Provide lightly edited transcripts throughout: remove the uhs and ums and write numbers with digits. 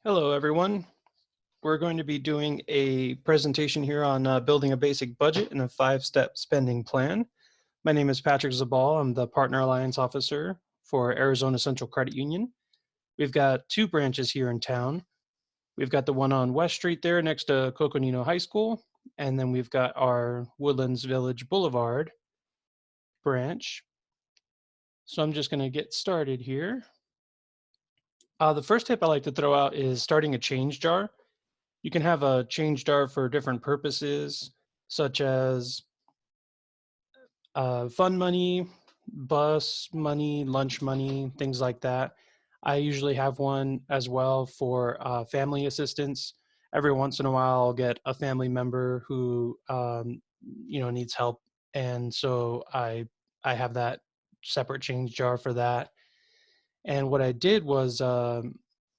Hello, everyone. We're going to be doing a presentation here on building a basic budget and a five-step spending plan. My name is Patrick Zabal. I'm the Partner Alliance Officer for Arizona Central Credit Union. We've got two branches here in town. We've got the one on West Street there next to Coconino High School, and then we've got our Woodlands Village Boulevard branch. So I'm just going to get started here. The first tip I like to throw out is starting a change jar. You can have a change jar for different purposes, such as fun money, bus money, lunch money, things like that. I usually have one as well for family assistance. Every once in a while, I'll get a family member who needs help, and so I have that separate change jar for that. And what I did was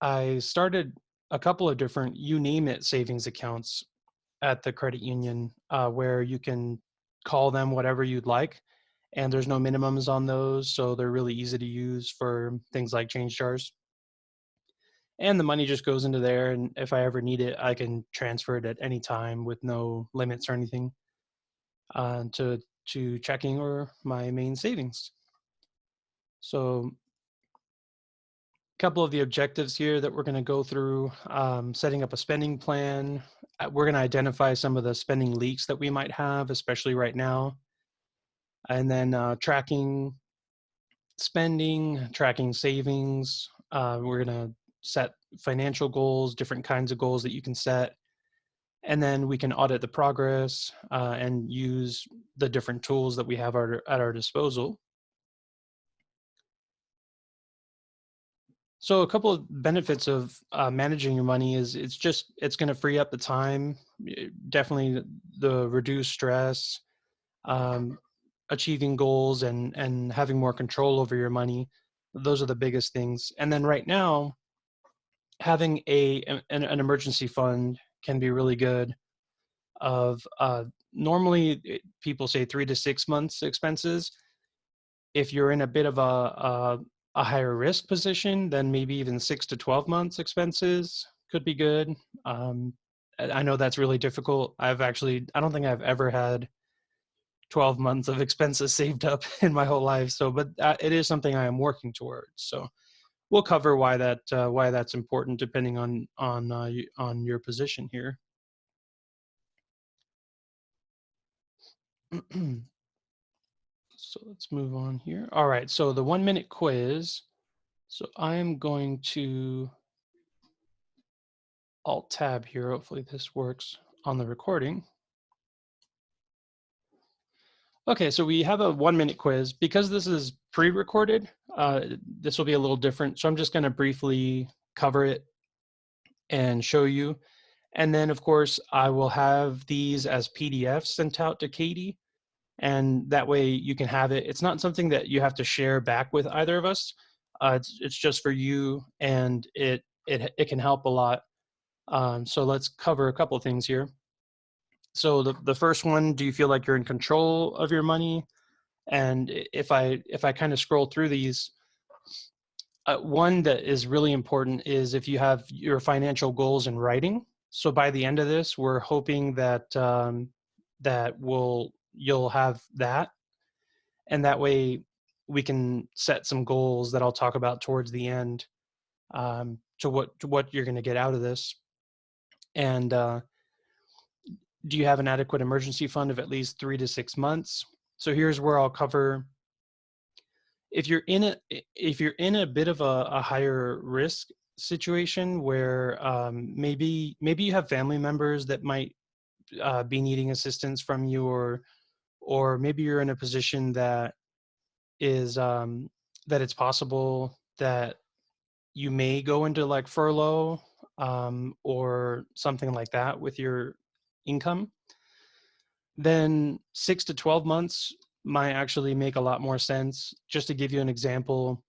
I started a couple of different you name it savings accounts at the credit union, where you can call them whatever you'd like, and there's no minimums on those, so they're really easy to use for things like change jars. And the money just goes into there, and if I ever need it, I can transfer it at any time with no limits or anything, to checking or my main savings. So couple of the objectives here that we're going to go through: setting up a spending plan. We're going to identify some of the spending leaks that we might have, especially right now, and then tracking spending, tracking savings. We're going to set financial goals, different kinds of goals that you can set, and then we can audit the progress and use the different tools that we have at our disposal. So a couple of benefits of managing your money is it's going to free up the time, definitely the reduced stress, um, achieving goals, and having more control over your money. Those are the biggest things. And then right now, having an emergency fund can be really good. Of Normally people say 3 to 6 months expenses. If you're in a bit of a higher risk position, then maybe even 6 to 12 months expenses could be good. Um, I know that's really difficult. I don't think I've ever had 12 months of expenses saved up in my whole life. So, but it is something I am working towards. So we'll cover why that's important depending on your position here. So let's move on here. All right. So the 1 minute quiz. So I am going to Alt tab here. Hopefully this works on the recording. Okay, so we have a 1 minute quiz. Because this is pre-recorded, this will be a little different. So I'm just gonna briefly cover it and show you. And then of course, I will have these as PDFs sent out to Katie. And that way you can have it. It's not something that you have to share back with either of us. It's just for you, and it can help a lot. So let's cover a couple of things here. So the first one, do you feel like you're in control of your money? And if I kind of scroll through these, one that is really important is if you have your financial goals in writing. So by the end of this, we're hoping that you'll have that, and that way we can set some goals that I'll talk about towards the end, to what you're going to get out of this. And do you have an adequate emergency fund of at least 3 to 6 months? So here's where I'll cover: if you're in a bit of a higher risk situation where maybe you have family members that might be needing assistance from you, or maybe you're in a position that is that it's possible that you may go into like furlough, or something like that with your income, then 6 to 12 months might actually make a lot more sense. Just to give you an example,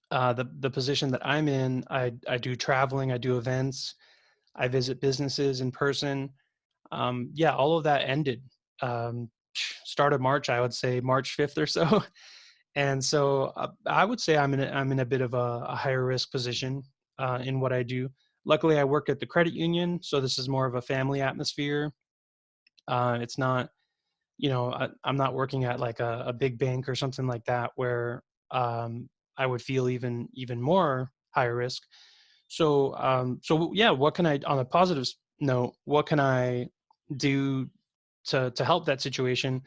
the position that I'm in, I do traveling, I do events, I visit businesses in person. Yeah, all of that ended, start of March, I would say March 5th or so. And so I would say I'm in a bit of a higher risk position in what I do. Luckily, I work at the credit union, so this is more of a family atmosphere. It's not, I'm not working at like a big bank or something like that where I would feel even more high risk. So yeah, what can I, on a positive note, what can I do to help that situation?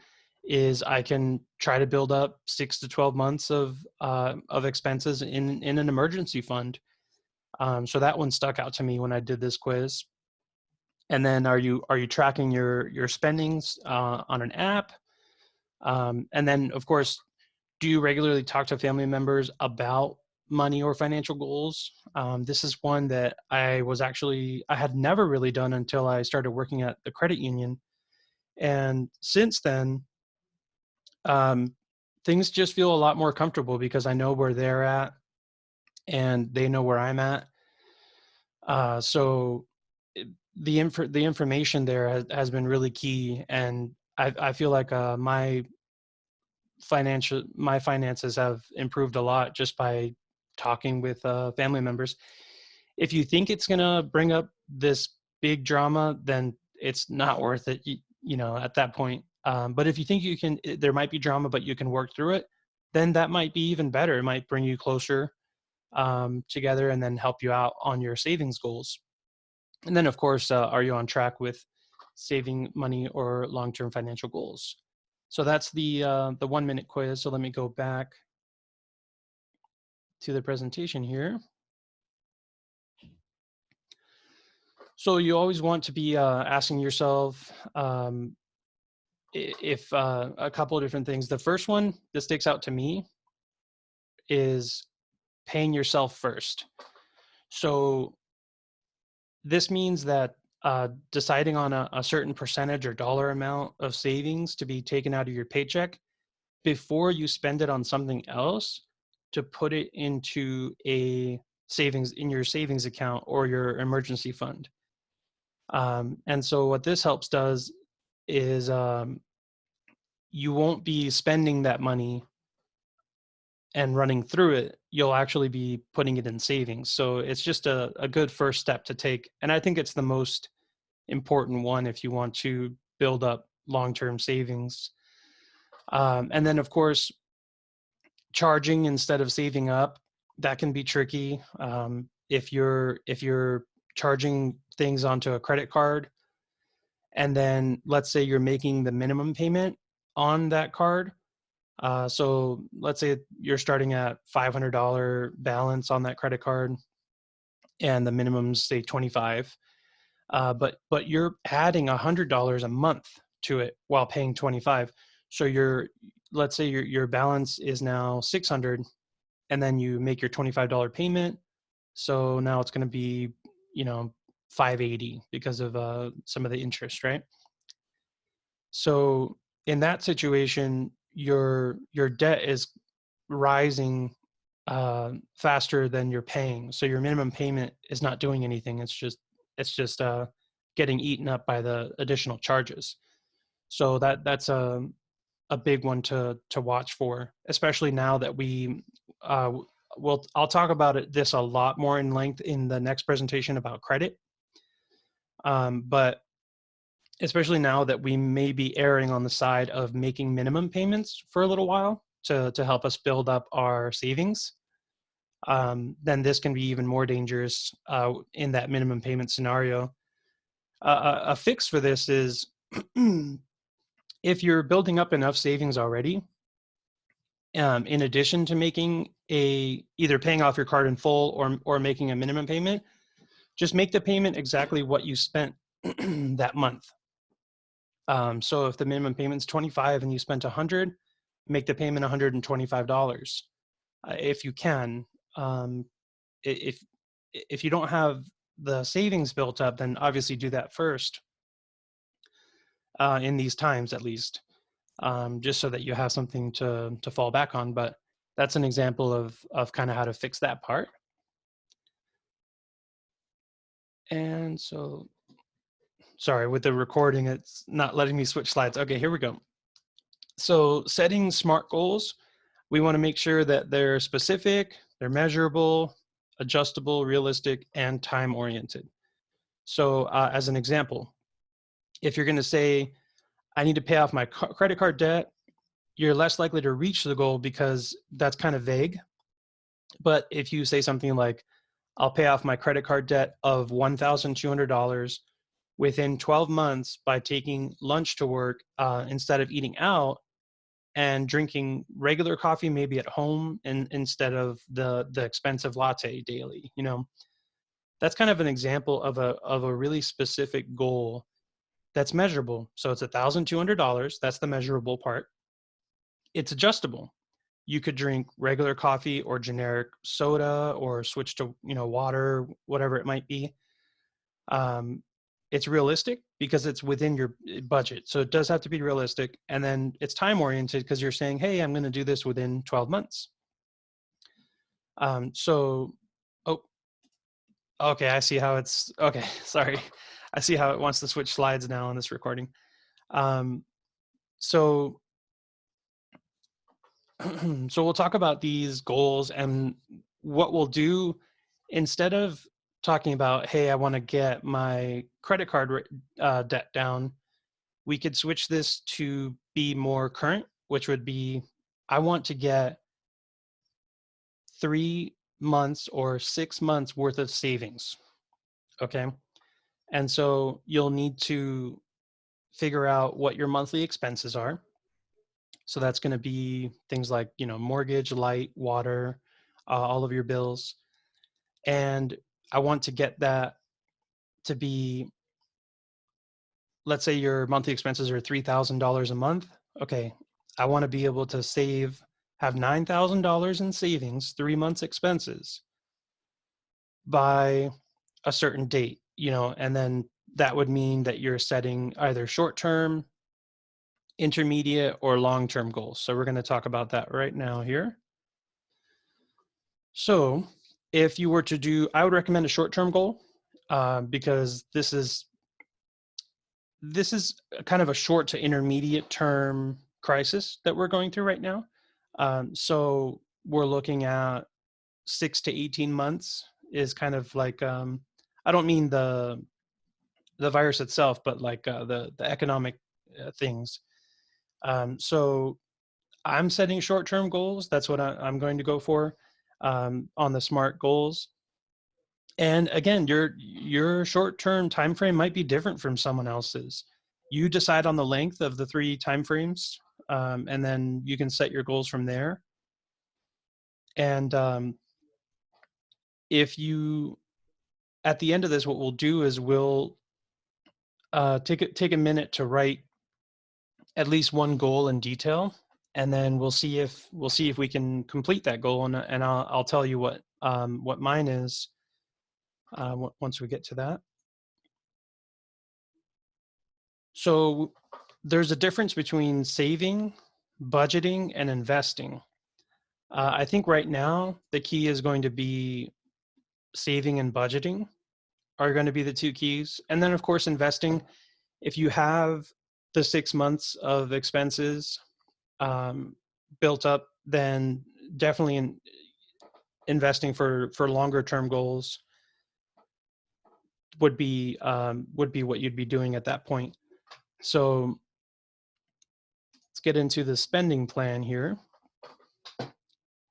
Is I can try to build up 6 to 12 months of expenses in an emergency fund. So that one stuck out to me when I did this quiz. And then are you tracking your spendings on an app? And then of course, do you regularly talk to family members about money or financial goals? This is one that I had never really done until I started working at the credit union. And since then, um, things just feel a lot more comfortable because I know where they're at and they know where I'm at. So the information there has been really key, and I feel like my finances have improved a lot just by talking with family members. If you think it's gonna bring up this big drama, then it's not worth it. At that point. But if you think there might be drama, but you can work through it, then that might be even better. It might bring you closer together, and then help you out on your savings goals. And then, of course, are you on track with saving money or long-term financial goals? So that's the 1 minute quiz. So let me go back to the presentation here. So you always want to be asking yourself if a couple of different things. The first one that sticks out to me is paying yourself first. So this means that deciding on a certain percentage or dollar amount of savings to be taken out of your paycheck before you spend it on something else, to put it into your savings account or your emergency fund. And so what this helps does is you won't be spending that money and running through it. You'll actually be putting it in savings. So it's just a good first step to take. And I think it's the most important one if you want to build up long-term savings. And then, of course, charging instead of saving up, that can be tricky. If you're charging things onto a credit card, and then let's say you're making the minimum payment on that card. So let's say you're starting at $500 balance on that credit card, and the minimum's say 25. But you're adding $100 a month to it while paying 25. So let's say your balance is now 600, and then you make your $25 payment. So now it's going to be, 580 because of some of the interest, right? So in that situation, your debt is rising faster than you're paying. So your minimum payment is not doing anything. It's just getting eaten up by the additional charges. So that's a big one to watch for, especially now that I'll talk about this a lot more in length in the next presentation about credit. But especially now that we may be erring on the side of making minimum payments for a little while to help us build up our savings, then this can be even more dangerous in that minimum payment scenario. A fix for this is if you're building up enough savings already, in addition to making either paying off your card in full or making a minimum payment, just make the payment exactly what you spent that month. So if the minimum payment's 25 and you spent 100, make the payment $125 if you can. If you don't have the savings built up, then obviously do that first in these times, at least, just so that you have something to fall back on. But that's an example of kind of how to fix that part. And so, sorry, with the recording, it's not letting me switch slides. Okay, here we go. So setting SMART goals, we want to make sure that they're specific, they're measurable, adjustable, realistic, and time-oriented. So as an example, if you're going to say, I need to pay off my credit card debt, you're less likely to reach the goal because that's kind of vague. But if you say something like, I'll pay off my credit card debt of $1,200 within 12 months by taking lunch to work instead of eating out, and drinking regular coffee maybe at home and instead of the expensive latte daily, you know, that's kind of an example of a really specific goal that's measurable. So it's $1,200. That's the measurable part. It's adjustable. You could drink regular coffee or generic soda or switch to, you know, water, whatever it might be. Um, it's realistic because it's within your budget. So it does have to be realistic. And then it's time oriented because you're saying, hey, I'm going to do this within 12 months. So, oh, okay. I see how it's, okay. Sorry. I see how it wants to switch slides now on this recording. So, so we'll talk about these goals and what we'll do instead of talking about, hey, I want to get my credit card debt down. We could switch this to be more current, which would be, I want to get 3 months or 6 months worth of savings. Okay. And so you'll need to figure out what your monthly expenses are. So that's going to be things like, you know, mortgage, light, water, all of your bills. And I want to get that to be, let's say your monthly expenses are $3,000 a month. Okay. I want to be able to have $9,000 in savings, 3 months expenses by a certain date, you know, and then that would mean that you're setting either short-term, intermediate, or long-term goals. So we're going to talk about that right now here. So if you were to do, I would recommend a short-term goal because this is kind of a short to intermediate term crisis that we're going through right now. So we're looking at 6 to 18 months is kind of like, I don't mean the virus itself, but like the economic things. So I'm setting short-term goals. That's what I'm going to go for on the SMART goals. And again, your short-term time frame might be different from someone else's. You decide on the length of the 3 time frames, and then you can set your goals from there. And if you, at the end of this, what we'll do is we'll take a minute to write at least one goal in detail, and then we'll see if we can complete that goal, and I'll tell you what mine is once we get to that. So there's a difference between saving, budgeting, and investing. I think right now the key is going to be saving and budgeting are going to be the 2 keys. And then of course investing, if you have the 6 months of expenses built up, then definitely investing for longer term goals would be what you'd be doing at that point. So let's get into the spending plan here.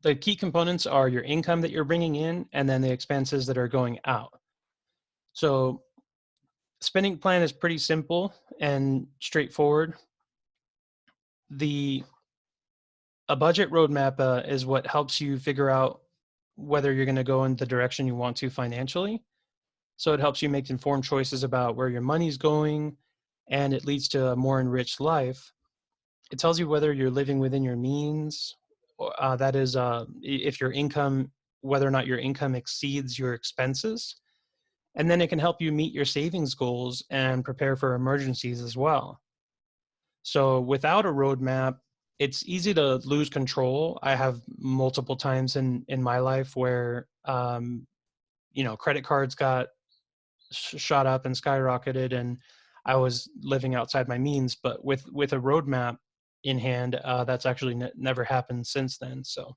The key components are your income that you're bringing in and then the expenses that are going out. So spending plan is pretty simple and straightforward. A budget roadmap is what helps you figure out whether you're going to go in the direction you want to financially. So it helps you make informed choices about where your money's going, and it leads to a more enriched life. It tells you whether you're living within your means, that is, if your income, whether or not your income exceeds your expenses. And then it can help you meet your savings goals and prepare for emergencies as well. So without a roadmap, it's easy to lose control. I have multiple times in my life where, you know, credit cards got shot up and skyrocketed, and I was living outside my means. But with a roadmap in hand, that's actually never happened since then. So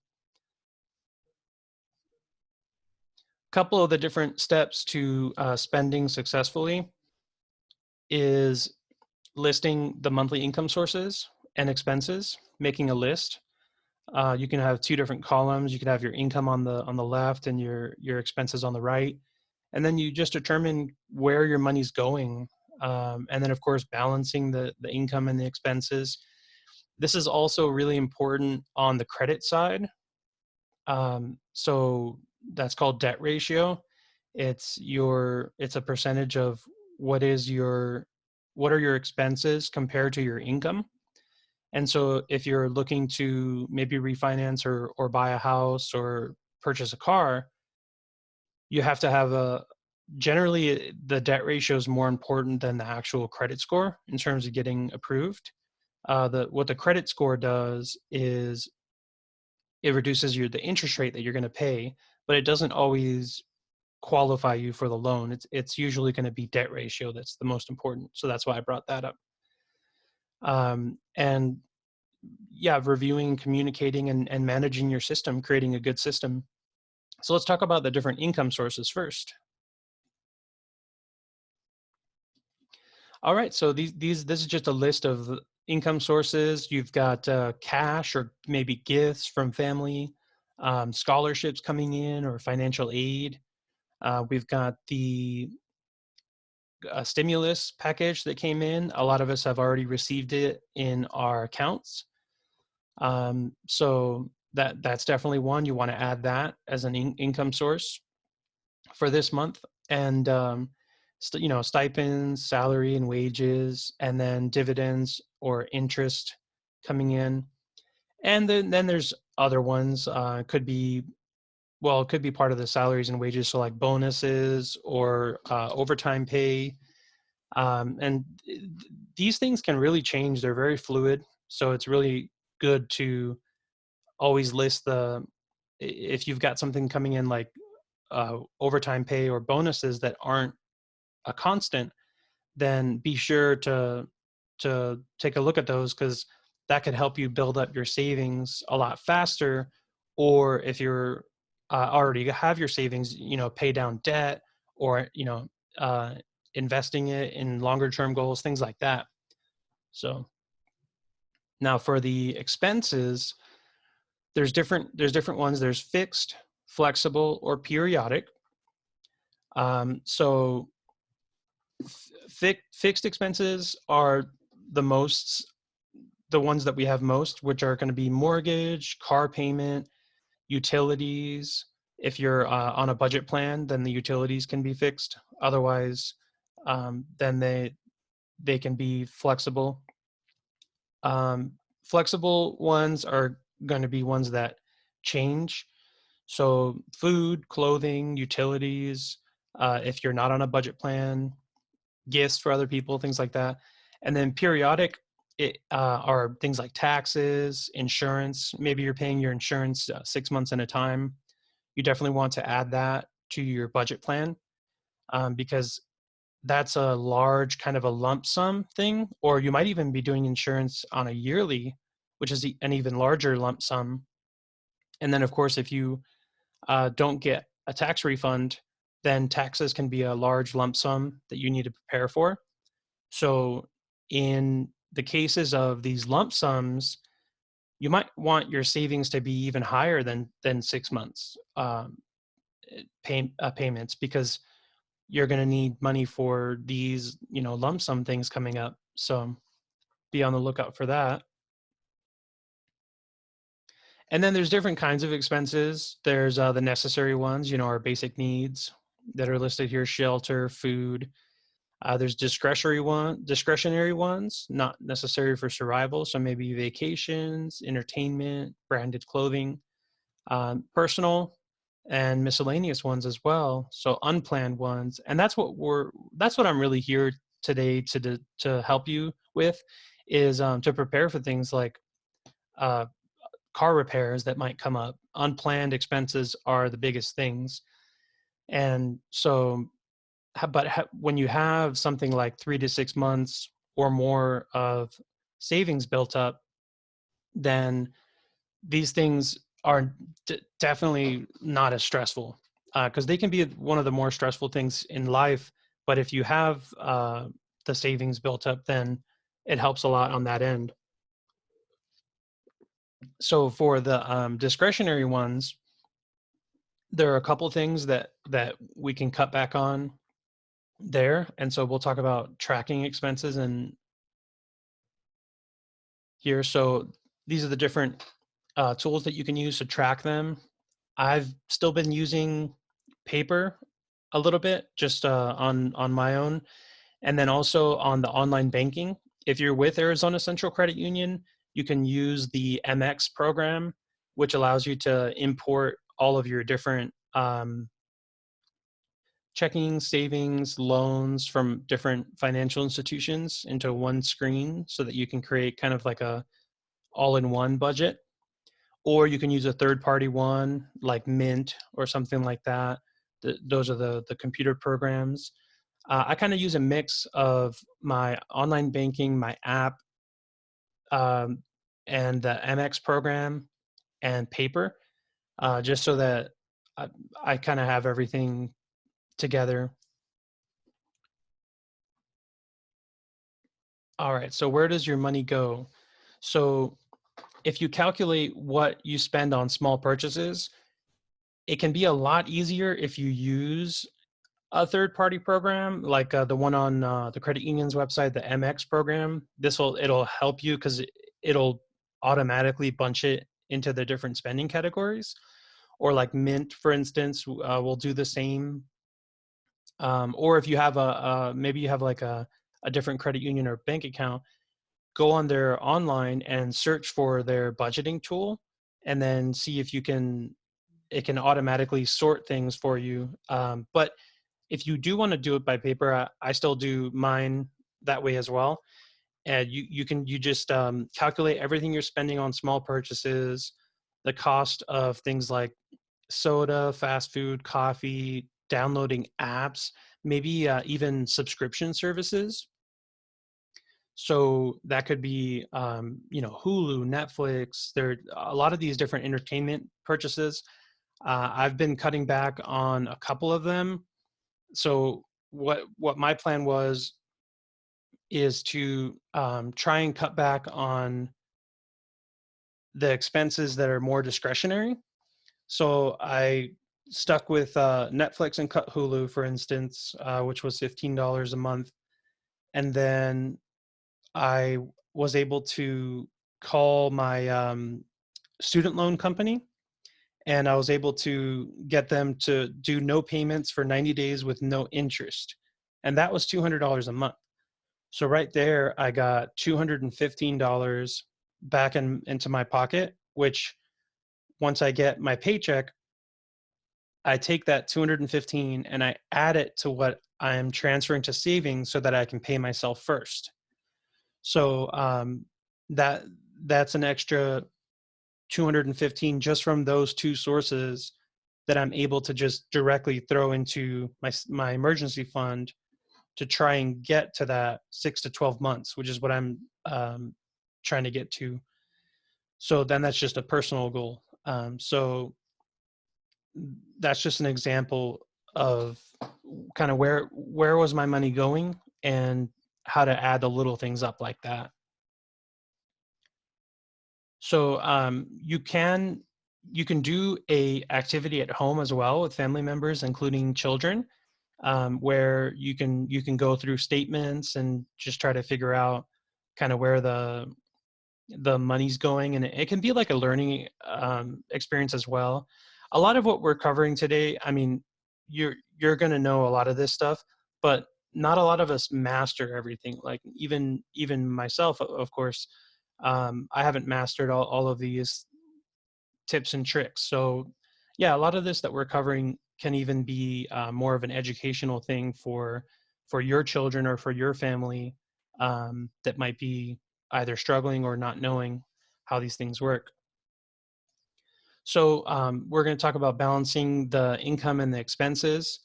couple of the different steps to spending successfully is listing the monthly income sources and expenses, making a list. You can have two different columns. You can have your income on the left and your expenses on the right, and then you just determine where your money's going, and then of course balancing the income and the expenses. This is also really important on the credit side. So that's called debt ratio. It's a percentage of what is your what are your expenses compared to your income. And so if you're looking to maybe refinance or buy a house or purchase a car, you have to have a generally the debt ratio is more important than the actual credit score in terms of getting approved. The what the credit score does is it reduces the interest rate that you're going to pay, but it doesn't always qualify you for the loan. It's usually going to be debt ratio that's the most important. So that's why I brought that up. And yeah, reviewing, communicating, and managing your system, creating a good system. So let's talk about the different income sources first. All right, so this is just a list of income sources. You've got cash or maybe gifts from family, scholarships coming in, or financial aid. We've got the stimulus package that came in. A lot of us have already received it in our accounts. So that's definitely one. You want to add that as an income source for this month. And stipends, salary and wages, and then dividends or interest coming in. And then there's other ones. Could be it could be part of the salaries and wages, so like bonuses or overtime pay. And these things can really change. They're very fluid, so it's really good to always list if you've got something coming in like overtime pay or bonuses that aren't a constant, then be sure to take a look at those, because that could help you build up your savings a lot faster. Or if you're already have your savings, pay down debt, or uh, investing it in longer term goals, things like that. So now for the expenses, there's different ones. There's fixed, flexible, or periodic. So fixed expenses are the ones that we have most, which are going to be mortgage, car payment, utilities. If you're on a budget plan, then the utilities can be fixed. Otherwise, then they can be flexible. Flexible ones are going to be ones that change. So food, clothing, utilities, if you're not on a budget plan, gifts for other people, things like that. And then periodic are things like taxes, insurance. Maybe you're paying your insurance 6 months at a time. You definitely want to add that to your budget plan, because that's a large kind of a lump sum thing. Or you might even be doing insurance on a yearly, which is an even larger lump sum. And then, of course, if you don't get a tax refund, then taxes can be a large lump sum that you need to prepare for. So in the cases of these lump sums, you might want your savings to be even higher than 6 months payments, because you're going to need money for these lump sum things coming up. So be on the lookout for that. And then there's different kinds of expenses. There's the necessary ones, our basic needs that are listed here: shelter, food. There's discretionary ones, not necessary for survival. So maybe vacations, entertainment, branded clothing, personal and miscellaneous ones as well. So unplanned ones. And that's what I'm really here today to help you with, is to prepare for things like car repairs that might come up. Unplanned expenses are the biggest things. And so when you have something like 3 to 6 months or more of savings built up, then these things are definitely not as stressful. because they can be one of the more stressful things in life. But if you have the savings built up, then it helps a lot on that end. So for the discretionary ones, there are a couple things that we can cut back on there. And so we'll talk about tracking expenses and here. So these are the different tools that you can use to track them. I've still been using paper a little bit, just on my own, and then also on the online banking. If you're with Arizona Central Credit Union, you can use the MX program, which allows you to import all of your different checking, savings, loans from different financial institutions into one screen so that you can create kind of like a all-in-one budget. Or you can use a third-party one like Mint or something like that. Those are the computer programs. I kind of use a mix of my online banking, my app, um, and the MX program and paper, just so that I kind of have everything together. All right, so where does your money go? So if you calculate what you spend on small purchases, it can be a lot easier if you use a third-party program like the one on the credit union's website, the MX program. It'll help you because it'll automatically bunch it into the different spending categories. Or like Mint, for instance, will do the same. Or if you have maybe you have like a different credit union or bank account, go on their online and search for their budgeting tool, and then see if it can automatically sort things for you. But if you do want to do it by paper, I still do mine that way as well. And you just calculate everything you're spending on small purchases, the cost of things like soda, fast food, coffee, downloading apps, maybe even subscription services. So that could be, Hulu, Netflix. There are a lot of these different entertainment purchases. I've been cutting back on a couple of them. So what my plan was is to try and cut back on the expenses that are more discretionary. So I stuck with Netflix and cut Hulu, for instance, which was $15 a month, and then I was able to call my student loan company, and I was able to get them to do no payments for 90 days with no interest. And that was $200 a month. So right there, I got $215 back into my pocket, which once I get my paycheck, I take that 215 and I add it to what I'm transferring to savings so that I can pay myself first. So that that's an extra 215 just from those two sources that I'm able to just directly throw into my emergency fund to try and get to that 6 to 12 months, which is what I'm trying to get to. So then that's just a personal goal. So that's just an example of kind of where was my money going and how to add the little things up like that. So you can do a activity at home as well with family members, including children, where you can go through statements and just try to figure out kind of where the money's going, and it can be like a learning experience as well. A lot of what we're covering today, I mean, you're going to know a lot of this stuff, but not a lot of us master everything. Like even myself, of course, I haven't mastered all of these tips and tricks. So yeah, a lot of this that we're covering can even be more of an educational thing for your children or for your family that might be either struggling or not knowing how these things work. So we're going to talk about balancing the income and the expenses.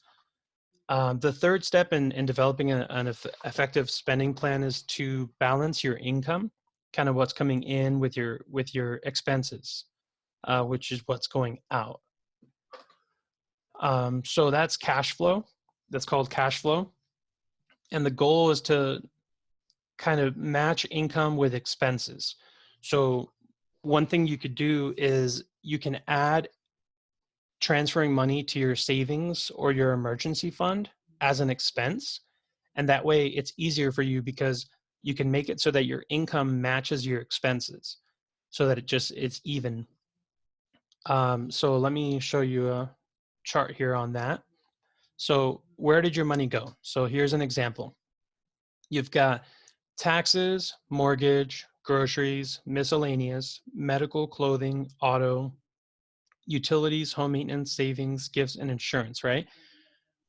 The third step in developing an effective spending plan is to balance your income, kind of what's coming in with your expenses, which is what's going out. So that's cash flow. That's called cash flow. And the goal is to kind of match income with expenses. So one thing you could do is you can add transferring money to your savings or your emergency fund as an expense. And that way it's easier for you because you can make it so that your income matches your expenses so that it's even. So let me show you a chart here on that. So where did your money go? So here's an example. You've got taxes, mortgage, groceries, miscellaneous, medical, clothing, auto, utilities, home maintenance, savings, gifts, and insurance, right?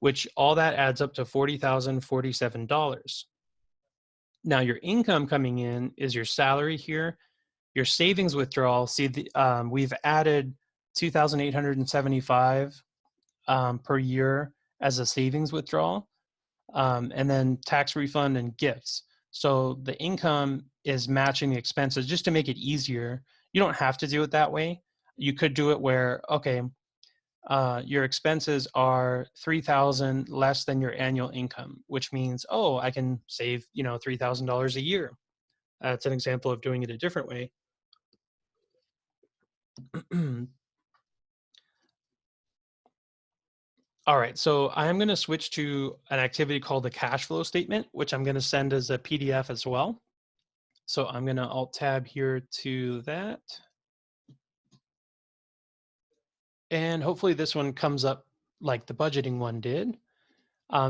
Which all that adds up to $40,047. Now your income coming in is your salary here. Your savings withdrawal, see, we've added 2,875 per year as a savings withdrawal, and then tax refund and gifts. So the income is matching the expenses just to make it easier. You don't have to do it that way. You could do it where, okay, your expenses are 3,000 less than your annual income, which means, oh, I can save, $3,000 a year. That's an example of doing it a different way. All right, so I'm going to switch to an activity called the cash flow statement, which I'm going to send as a PDF as well. So I'm going to Alt Tab here to that. And hopefully this one comes up like the budgeting one did.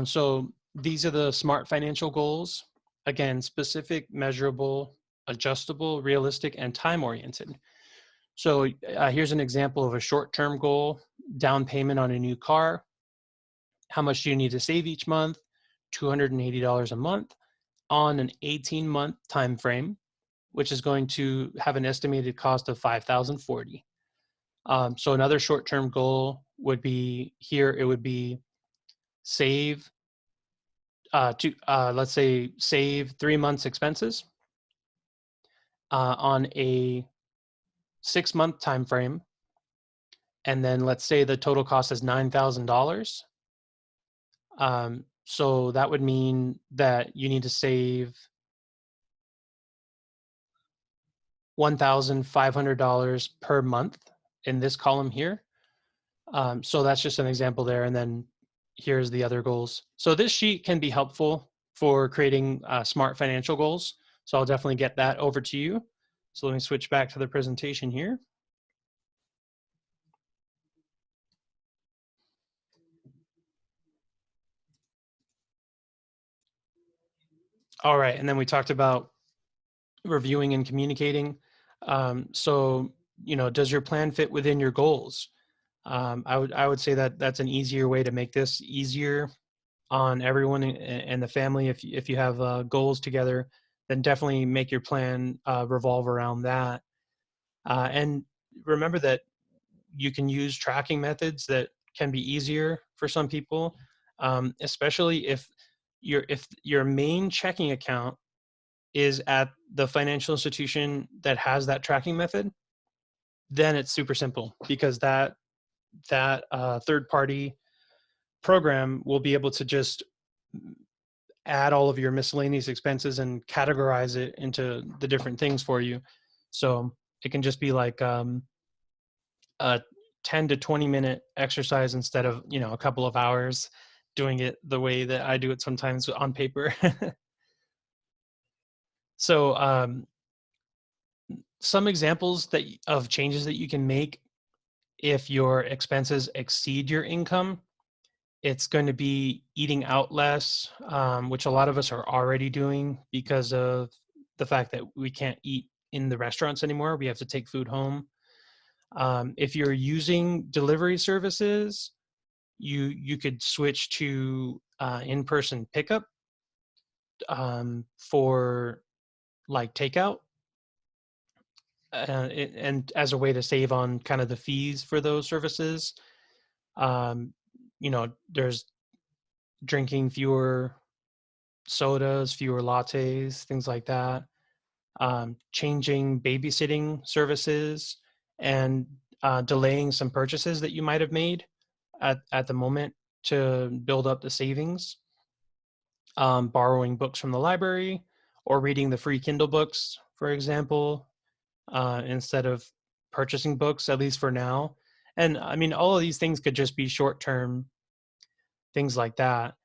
So these are the SMART financial goals. Again, specific, measurable, adjustable, realistic, and time-oriented. So here's an example of a short-term goal: down payment on a new car. How much do you need to save each month? $280 a month on an 18-month time frame, which is going to have an estimated cost of $5,040. So another short-term goal would be here. It would be save let's say save 3 months expenses on a 6-month time frame, and then let's say the total cost is $9,000. So that would mean that you need to save $1,500 per month in this column here. So that's just an example there. And then here's the other goals. So this sheet can be helpful for creating SMART financial goals. So I'll definitely get that over to you. So let me switch back to the presentation here. All right, and then we talked about reviewing and communicating. So, does your plan fit within your goals? I would say that that's an easier way to make this easier on everyone and the family. If you have goals together, then definitely make your plan revolve around that. And remember that you can use tracking methods that can be easier for some people, especially if your main checking account is at the financial institution that has that tracking method. Then it's super simple because that third party program will be able to just add all of your miscellaneous expenses and categorize it into the different things for you. So it can just be like a 10 to 20-minute exercise instead of, a couple of hours doing it the way that I do it sometimes on paper. So some examples of changes that you can make if your expenses exceed your income. It's going to be eating out less, which a lot of us are already doing because of the fact that we can't eat in the restaurants anymore. We have to take food home. If you're using delivery services, you could switch to in-person pickup for like takeout, and as a way to save on kind of the fees for those services. There's drinking fewer sodas, fewer lattes, things like that. Changing babysitting services and delaying some purchases that you might have made at the moment to build up the savings, borrowing books from the library or reading the free Kindle books, for example, instead of purchasing books, at least for now. And I mean, all of these things could just be short term things like that.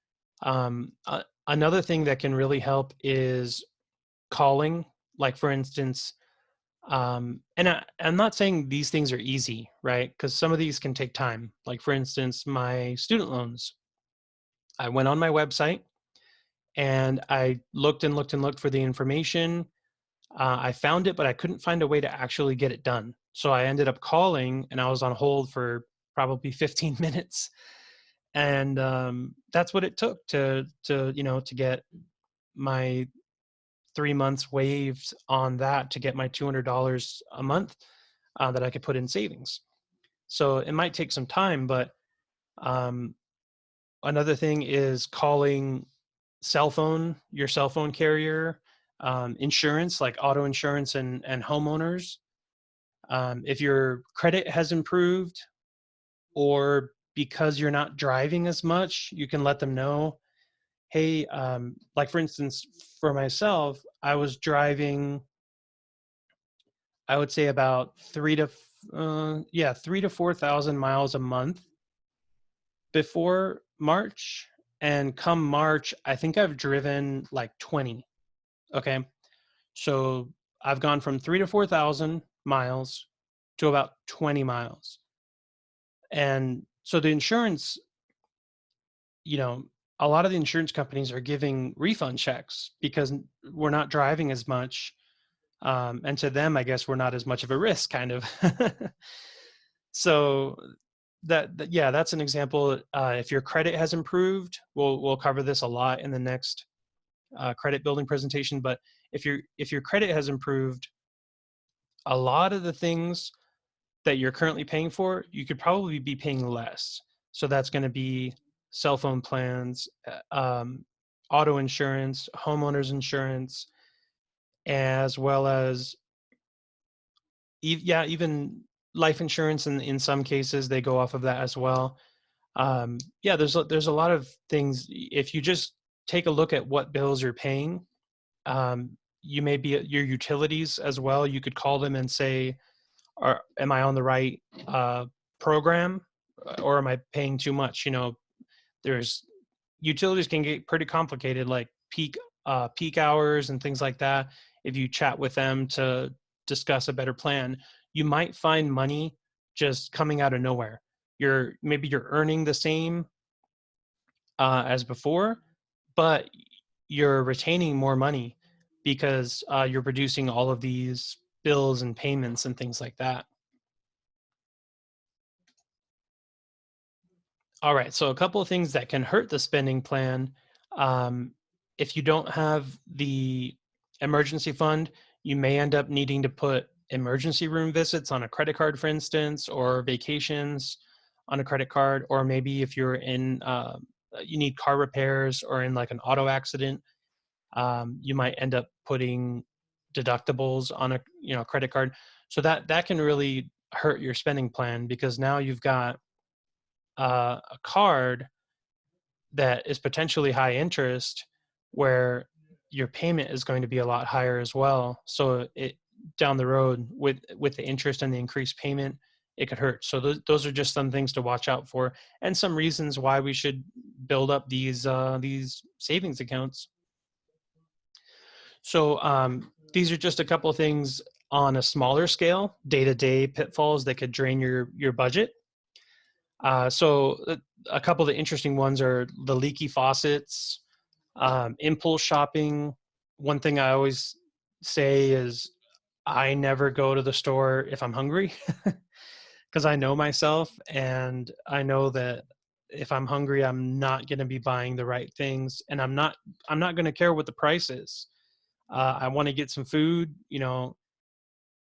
Another thing that can really help is calling. Like, for instance, I'm not saying these things are easy, right? Because some of these can take time. Like, for instance, my student loans. I went on my website and I looked and looked and looked for the information. I found it, but I couldn't find a way to actually get it done. So I ended up calling and I was on hold for probably 15 minutes. And that's what it took to get my 3 months waived on that, to get my $200 a month that I could put in savings. So it might take some time, but um, another thing is calling your cell phone carrier, insurance like auto insurance and homeowners. If your credit has improved, or because you're not driving as much, you can let them know, hey, like for instance, for myself, I was driving, I would say about 3 to 4,000 miles a month before March. And come March, I think I've driven like 20. Okay. So I've gone from 3 to 4,000 miles to about 20 miles. And so the insurance, you know, a lot of the insurance companies are giving refund checks because we're not driving as much. And to them, I guess we're not as much of a risk, kind of. So yeah, that's an example. If your credit has improved, we'll cover this a lot in the next credit building presentation. But if your credit has improved, a lot of the things that you're currently paying for, you could probably be paying less. So that's going to be cell phone plans, auto insurance, homeowners insurance, as well as even life insurance. And in some cases, they go off of that as well. Yeah, there's a lot of things. If you just take a look at what bills you're paying, you may be your utilities as well. You could call them and say, am I on the right program, or am I paying too much? There's utilities can get pretty complicated, like peak hours and things like that. If you chat with them to discuss a better plan, you might find money just coming out of nowhere. Maybe you're earning the same as before, but you're retaining more money because you're producing all of these bills and payments and things like that. All right, so a couple of things that can hurt the spending plan. Um, if you don't have the emergency fund, you may end up needing to put emergency room visits on a credit card, for instance, or vacations on a credit card, or maybe if you're you need car repairs or in like an auto accident, you might end up putting deductibles on a credit card. So that can really hurt your spending plan, because now you've got a card that is potentially high interest, where your payment is going to be a lot higher as well. So it down the road, with the interest and the increased payment, it could hurt. So those are just some things to watch out for, and some reasons why we should build up these savings accounts. So these are just a couple of things on a smaller scale, day-to-day pitfalls that could drain your budget. So a couple of the interesting ones are the leaky faucets, impulse shopping. One thing I always say is I never go to the store if I'm hungry, because I know myself and I know that if I'm hungry, I'm not going to be buying the right things, and I'm not going to care what the price is. I want to get some food,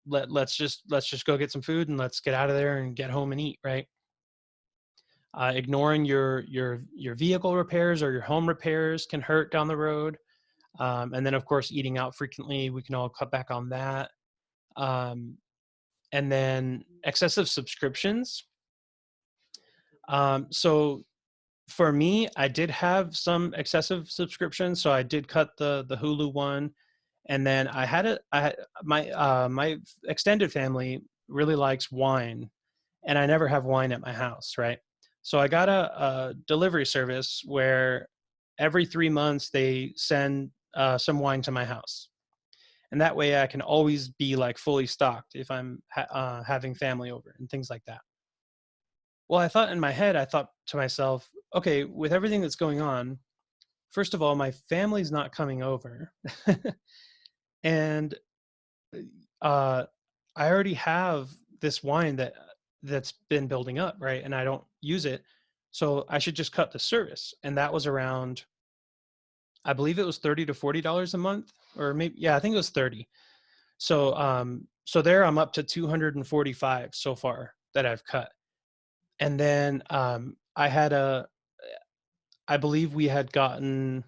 let's just go get some food and let's get out of there and get home and eat, right? Ignoring your vehicle repairs or your home repairs can hurt down the road. And then, of course, eating out frequently, we can all cut back on that. And then excessive subscriptions. So for me, I did have some excessive subscriptions, so I did cut the Hulu one, and then my extended family really likes wine, and I never have wine at my house, right? So I got a delivery service where every 3 months they send some wine to my house, and that way I can always be like fully stocked if I'm having family over and things like that. Well, I thought in my head, I thought to myself, okay, with everything that's going on, first of all, my family's not coming over. And uh, I already have this wine that's been building up, right? And I don't use it. So I should just cut the service. And that was around, I believe it was $30 to $40 a month, or maybe, yeah, I think it was 30. So there I'm up to 245 so far that I've cut. And then I believe we had gotten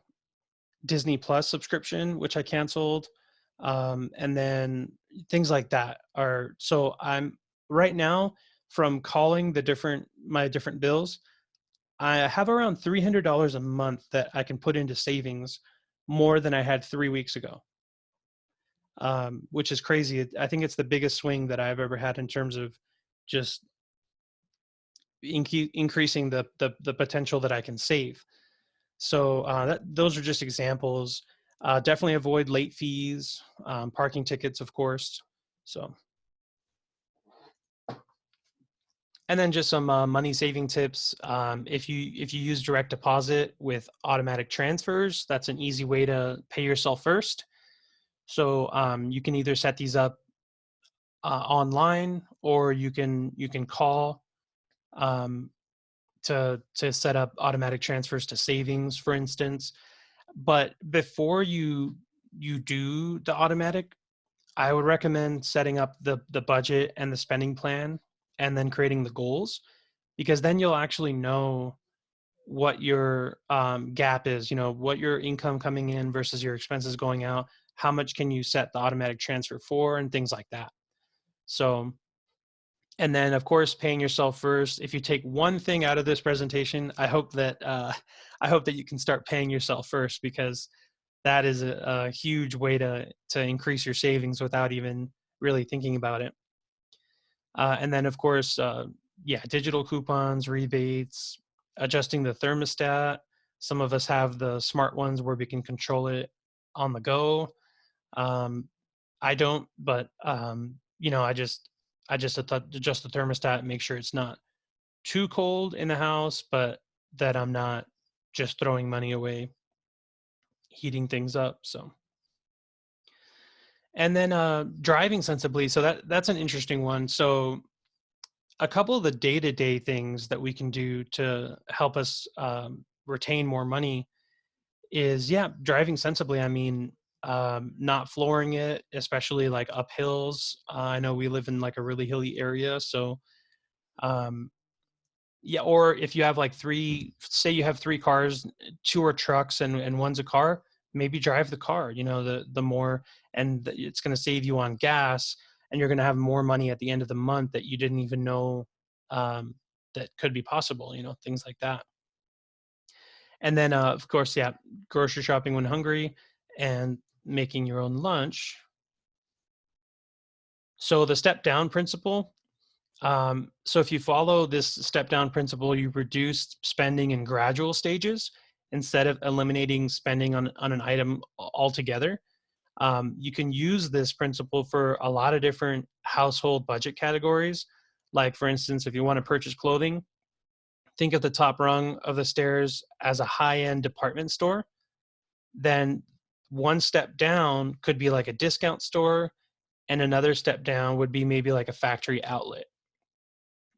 Disney Plus subscription, which I canceled. And then things like that are, so I'm right now, from calling my different bills, I have around $300 a month that I can put into savings, more than I had 3 weeks ago. Which is crazy. I think it's the biggest swing that I've ever had in terms of just increasing the potential that I can save. So those are just examples. Definitely avoid late fees, parking tickets, of course. So, and then just some money saving tips. If you use direct deposit with automatic transfers, that's an easy way to pay yourself first. So you can either set these up online, or you can call um, to set up automatic transfers to savings, for instance. But before you do the automatic, I would recommend setting up the budget and the spending plan, and then creating the goals, because then you'll actually know what your gap is, what your income coming in versus your expenses going out, how much can you set the automatic transfer for, and things like that. So, and then of course, paying yourself first. If you take one thing out of this presentation, I hope that you can start paying yourself first, because that is a huge way to increase your savings without even really thinking about it. And then of course, yeah, digital coupons, rebates, adjusting the thermostat. Some of us have the smart ones where we can control it on the go. Um, I don't, but I just adjust the thermostat and make sure it's not too cold in the house, but that I'm not just throwing money away heating things up. So, and then driving sensibly. So that's an interesting one. So a couple of the day-to-day things that we can do to help us retain more money is, yeah, driving sensibly. I mean, not flooring it, especially like up hills. I know we live in like a really hilly area, so um, yeah. Or if you have like say you have three cars, two are trucks and one's a car, maybe drive the car. The more, and it's going to save you on gas, and you're going to have more money at the end of the month that you didn't even know um, that could be possible. Things like that. And then, of course, yeah, grocery shopping when hungry, and making your own lunch. So the step down principle. So if you follow this step down principle, you reduce spending in gradual stages instead of eliminating spending on an item altogether. You can use this principle for a lot of different household budget categories. Like, for instance, if you want to purchase clothing, think of the top rung of the stairs as a high-end department store. Then one step down could be like a discount store, and another step down would be maybe like a factory outlet.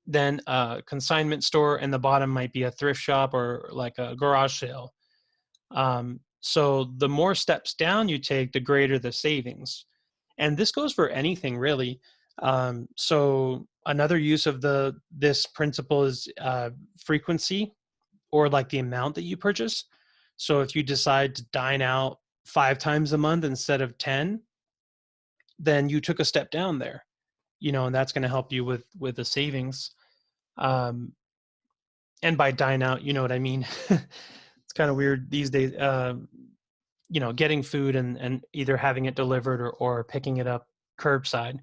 Then a consignment store, and the bottom might be a thrift shop or like a garage sale. So the more steps down you take, the greater the savings. And this goes for anything really. So another use of this principle is frequency, or like the amount that you purchase. So if you decide to dine out 5 times a month instead of 10, then you took a step down there, and that's going to help you with the savings. Um, And by dine out, you know what I mean. It's kind of weird these days, getting food and either having it delivered or picking it up curbside.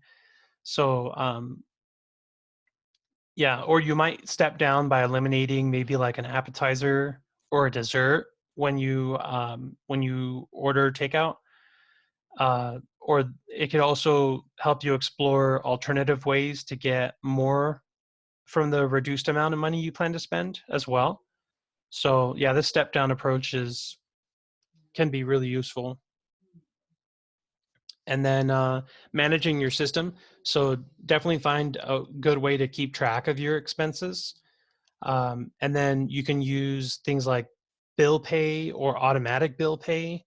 So yeah, or you might step down by eliminating maybe like an appetizer or a dessert when you order takeout. Or it could also help you explore alternative ways to get more from the reduced amount of money you plan to spend as well. So yeah, this step down approach can be really useful. And then managing your system. So definitely find a good way to keep track of your expenses. And then you can use things like bill pay or automatic bill pay.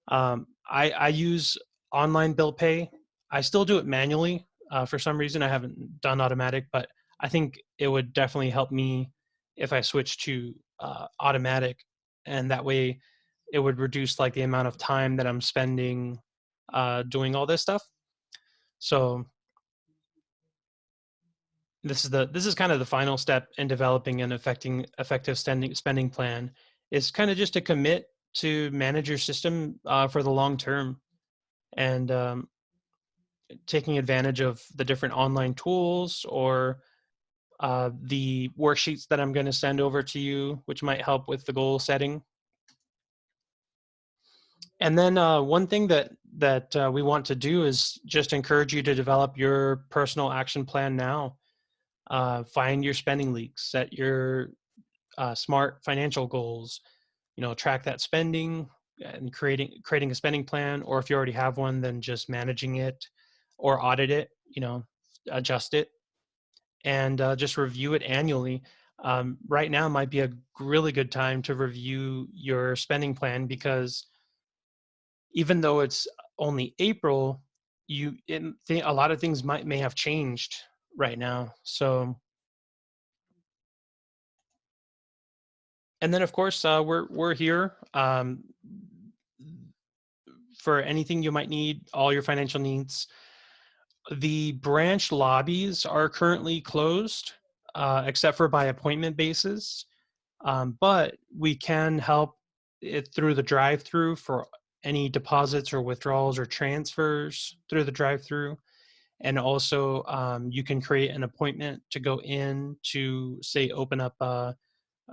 I use online bill pay. I still do it manually. For some reason, I haven't done automatic, but I think it would definitely help me if I switch to automatic, and that way it would reduce like the amount of time that I'm spending doing all this stuff. So this is kind of the final step in developing an effective spending plan. Is kind of just to commit to manage your system for the long term, and taking advantage of the different online tools or the worksheets that I'm going to send over to you, which might help with the goal setting. And then one thing that we want to do is just encourage you to develop your personal action plan now. Find your spending leaks, set your smart financial goals, track that spending and creating a spending plan, or if you already have one, then just managing it or audit it, adjust it, and just review it annually. Right now might be a really good time to review your spending plan, because even though it's only April, a lot of things may have changed right now. So, and then of course we're here for anything you might need, all your financial needs. The branch lobbies are currently closed, except for by appointment basis. But we can help it through the drive-through for any deposits or withdrawals or transfers through the drive-through. And also you can create an appointment to go in to, say, open up a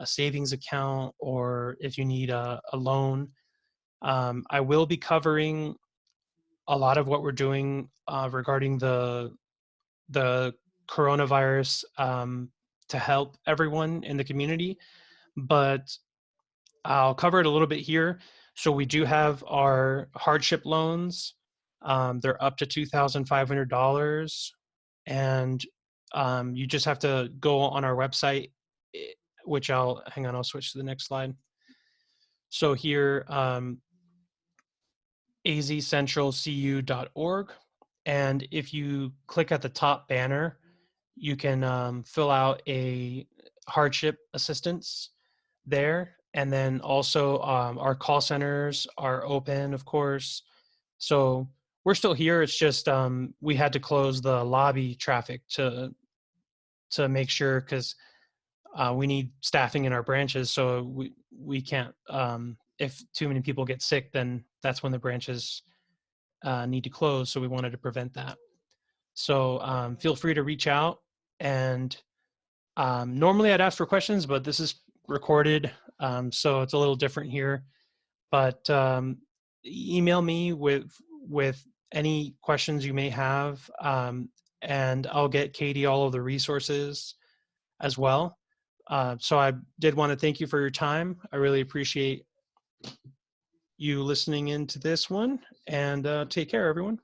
savings account, or if you need a loan. I will be covering a lot of what we're doing regarding the coronavirus to help everyone in the community, but I'll cover it a little bit here. So we do have our hardship loans. They're up to $2,500, and you just have to go on our website, which I'll switch to the next slide. So here, azcentralcu.org. And if you click at the top banner, you can fill out a hardship assistance there. And then also our call centers are open, of course. So we're still here. It's just we had to close the lobby traffic to make sure, because we need staffing in our branches. So we can't, if too many people get sick, then that's when the branches need to close. So we wanted to prevent that. So feel free to reach out. And normally I'd ask for questions, but this is recorded, so it's a little different here. But email me with any questions you may have, and I'll get Katie all of the resources as well. So I did want to thank you for your time. I really appreciate you listening into this one, and take care, everyone.